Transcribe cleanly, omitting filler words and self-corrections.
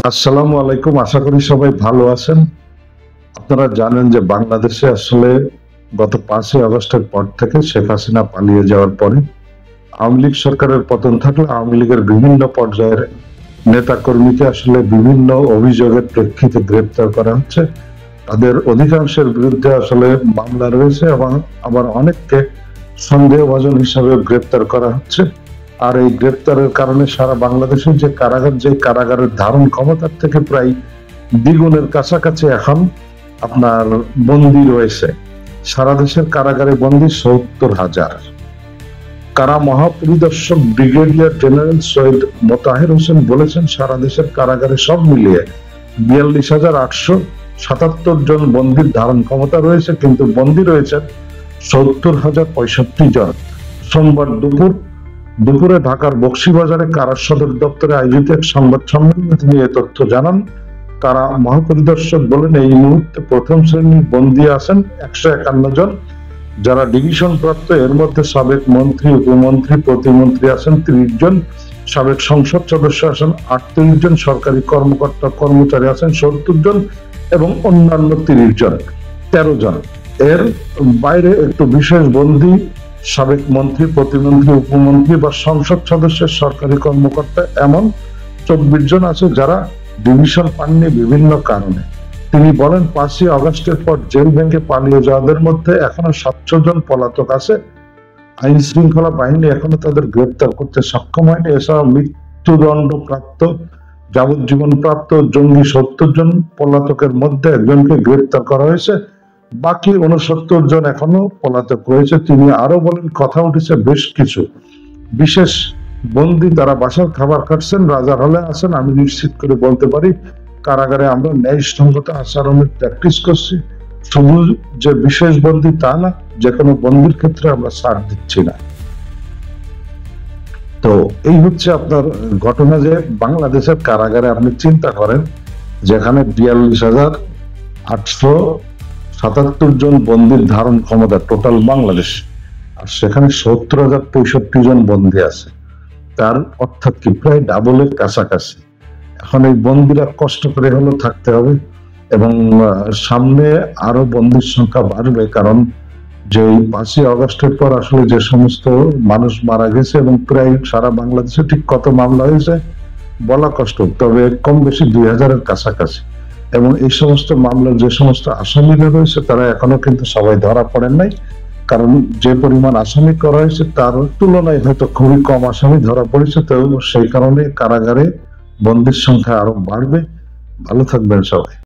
আসসালামু আলাইকুম। আশা করি সবাই ভালো আছেন। আপনারা জানেন যে বাংলাদেশে আসলে গত 5ই আগস্টের পর থেকে শেখ হাসিনা পালিয়ে যাওয়ার পরে আওয়ামী লীগ সরকারের পতন থাকলে আওয়ামী লীগের বিভিন্ন পর্যায়ের নেতাকর্মীকে আসলে বিভিন্ন অভিযোগের প্রেক্ষিতে গ্রেপ্তার করা হচ্ছে। তাদের অধিকাংশের বিরুদ্ধে আসলে মামলা রয়েছে এবং আবার অনেককে সন্দেহভাজন হিসাবে গ্রেপ্তার করা হচ্ছে। আর এই গ্রেপ্তারের কারণে সারা বাংলাদেশের যে কারাগারের ধারণ ক্ষমতার থেকে প্রায় দ্বিগুণের কাছাকাছি এখন আপনার বন্দী রয়েছে। সারা দেশের কারাগারে বন্দী ৭০,০০০। কারা মহাপরিদর্শক ব্রিগেডিয়ার জেনারেল সৈয়দ মোতাহের হোসেন বলেছেন, সারা দেশের কারাগারে সব মিলিয়ে ৪২,৮৭৭ জন বন্দীর ধারণ ক্ষমতা রয়েছে, কিন্তু বন্দী রয়েছেন ৭০,০৬৫ জন। সোমবার দুপুরে ঢাকার বকশীবাজারে কারা সদর দপ্তরে আয়োজিত এক সংবাদ সম্মেলনে তিনি এ তথ্য জানান। কারা মহাপরিদর্শক বলেন, এই মুহূর্তে প্রথম শ্রেণীর বন্দী আছেন ১৫১ জন, যারা ডিভিশন প্রাপ্ত। এর মধ্যে সাবেক মন্ত্রী, উপমন্ত্রী, প্রতিমন্ত্রী আছেন ৩০ জন, সাবেক সংসদ সদস্য আছেন ৩৮ জন, সরকারি কর্মকর্তা কর্মচারী আছেন ৭০ জন এবং অন্যান্য ৩০ জন, ১৩ জন। এর বাইরে একটু বিশেষ বন্দী সাবেক মন্ত্রী, প্রতিমন্ত্রী, উপমন্ত্রী বা সংসদ সদস্যের সরকারি কর্মকর্তা এমন ২৪ জন আছে যারা ডিভিশন পাননি বিভিন্ন কারণে। তিনি বলেন, ৫ই আগস্টের পর জেল ভেঙে পালিয়ে যাওয়াদের মধ্যে এখনো ৭০০ জন পলাতক আছে। আইন শৃঙ্খলা বাহিনী এখনো তাদের গ্রেপ্তার করতে সক্ষম হয়নি। এছাড়া মৃত্যুদণ্ড প্রাপ্ত, যাবজ্জীবন প্রাপ্ত জঙ্গি ৭০ জন পলাতকের মধ্যে একজনকে গ্রেপ্তার করা হয়েছে, বাকি ৬৯ জন এখনো পলাতক রয়েছে। তিনি আরো বলেন, কথা উঠেছে বেশ কিছু বিশেষ বন্দী তারা বাসার খাবার খাচ্ছেন, রাজার হলে আছেন। আমি নিশ্চিত করে বলতে পারি, কারাগারে আমরা ন্যায়সঙ্গত আচরণের প্র্যাকটিস করছি। শুধু যে বিশেষ বন্দী তা না, যে কোনো বন্দির ক্ষেত্রে আমরা ছাড় দিচ্ছি না। তো এই হচ্ছে আপনার ঘটনা, যে বাংলাদেশের কারাগারে আপনি চিন্তা করেন, যেখানে ৪২,৮৭৭ জন বন্দির ধারণ ক্ষমতা টোটাল বাংলাদেশ, আর সেখানে ৭০,০৬৫ জন বন্দী আছে। তার অর্থাৎ কি প্রায় ডাবলের কাছাকাছি। এখন এই বন্দীরা কষ্ট করে হলেও থাকতে হবে এবং সামনে আরো বন্দীর সংখ্যা বাড়বে, কারণ যে ৫ই আগস্টের পর আসলে যে সমস্ত মানুষ মারা গেছে এবং প্রায় সারা বাংলাদেশে ঠিক কত মামলা হয়েছে বলা কষ্ট, তবে কম বেশি ২০০০-এর কাছাকাছি। এবং এই সমস্ত মামলার যে সমস্ত আসামিরা রয়েছে তারা এখনো কিন্তু সবাই ধরা পড়েন নাই, কারণ যে পরিমাণ আসামি করা হয়েছে তার তুলনায় হয়তো খুবই কম আসামি ধরা পড়েছে। তো সেই কারণে কারাগারে বন্দীর সংখ্যা আরো বাড়বে। ভালো থাকবেন সবাই।